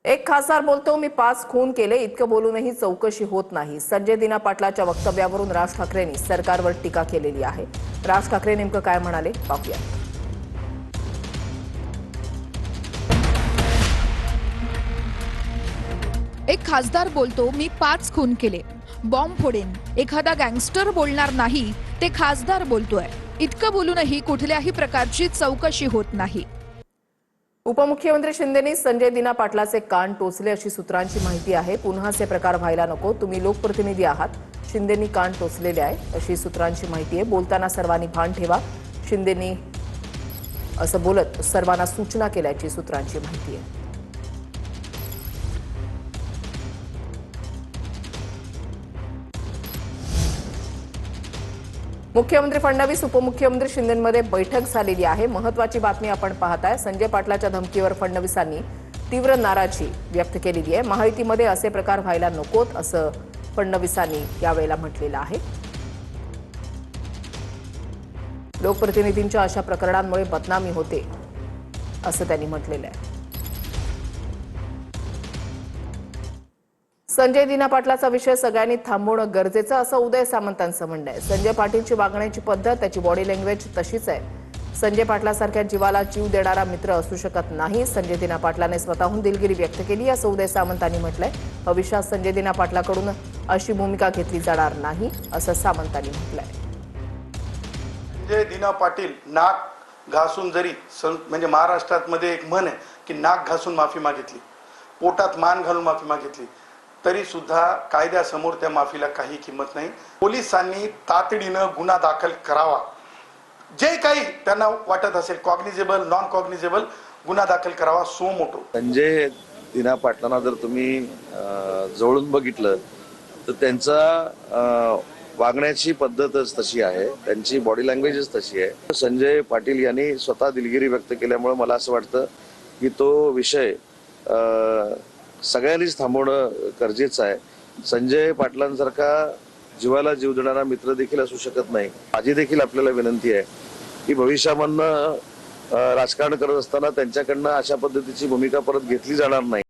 एक खासदार बोलतो मी 5 खून केले इतकं बोलूनही चौकशी होत नाही। संजय दिना पाटलाच्या वक्तव्यावरून राज ठाकरेंनी सरकारवर टीका केलेली आहे। राज ठाकरे नेमकं काय म्हणाले पाहूया। एक खासदार बोलतो मी 5 खून केले, बॉम्ब फोडेन। एखादा गँगस्टर बोलणार नाही, ते खासदार बोलतोय। इतकं बोलूनही कुठल्याही प्रकारची चौकशी होत नाही। उपमुख्यमंत्री शिंदेनी संजय दिना पाटलाचे कान टोचले अशी सूत्रांची माहिती आहे। पुन्हा असे प्रकार व्हायला नको, तुम्ही लोकप्रतिनिधी आहात। शिंदेनी कान टोचलेले आहे अशी सूत्रांची माहिती आहे। बोलताना सर्वांनी भान ठेवा, शिंदेनी असं बोलत सर्वांना सूचना केल्याची सूत्रांची माहिती आहे। मुख्यमंत्री फडणवीस उपमुख्यमंत्री शिंदेंमध्ये बैठक झालेली आहे। महत्त्वाची बातमी आपण पाहताय। संजय पाटलाच्या धमकीवर फडणवीसांनी तीव्र नाराजी व्यक्त केलेली आहे। महायुतीमध्ये असे प्रकार व्हायला नकोत असं फडणवीसांनी यावेळेला म्हटलेलं आहे। लोकप्रतिनिधींच्या अशा प्रकरणांमुळे बदनामी होते असं त्यांनी म्हटलेलं आहे। संजय दिना पाटलाचा विषय सगळ्यांनी थांबवणं गरजेचं असं उदय सामंतांचं म्हणणं आहे। संजय पाटीलची वागण्याची पद्धत, त्याची बॉडी लँग्वेज तशीच आहे। संजय पाटलासारख्या जीवाला जीव देणारा मित्र असू शकत नाही। संजय दिना पाटलाने स्वतःहून दिलगिरी व्यक्त केली असं उदय सामंतांनी म्हटलंय। भविष्यात संजय दिना पाटलाकडून अशी भूमिका घेतली जाणार नाही असं सामंतांनी म्हटलंय। संजय दिना पाटील नाक घासून जरी म्हणजे महाराष्ट्रात मध्ये एक म्हण आहे की नाक घासून माफी मागितली, पोटात मान घालून माफी मागितली, तरी सुद्धा कायद्यासमोर त्या माफीला काही किंमत नाही। पोलिसांनी तातडीनं गुन्हा दाखल करावा। जे काही त्यांना वाटत असेल कॉग्निजेबल नॉन कॉग्निजेबल गुन्हा दाखल करावा सो मोटो। संजय दिना पाटलांना जर तुम्ही जवळून बघितलं तर त्यांचा वागण्याची पद्धतच तशी आहे, त्यांची बॉडी लँग्वेजच तशी आहे। संजय पाटील यांनी स्वतः दिलगिरी व्यक्त केल्यामुळे मला असं वाटतं की तो विषय सगळ्यांनीच थांबवणं गरजेचं आहे। संजय पाटलांसारखा जीवाला जीव देणारा मित्र देखील असू शकत नाही। माझी देखील आपल्याला विनंती आहे की भविष्यामधनं राजकारण करत असताना त्यांच्याकडनं अशा पद्धतीची भूमिका परत घेतली जाणार नाही।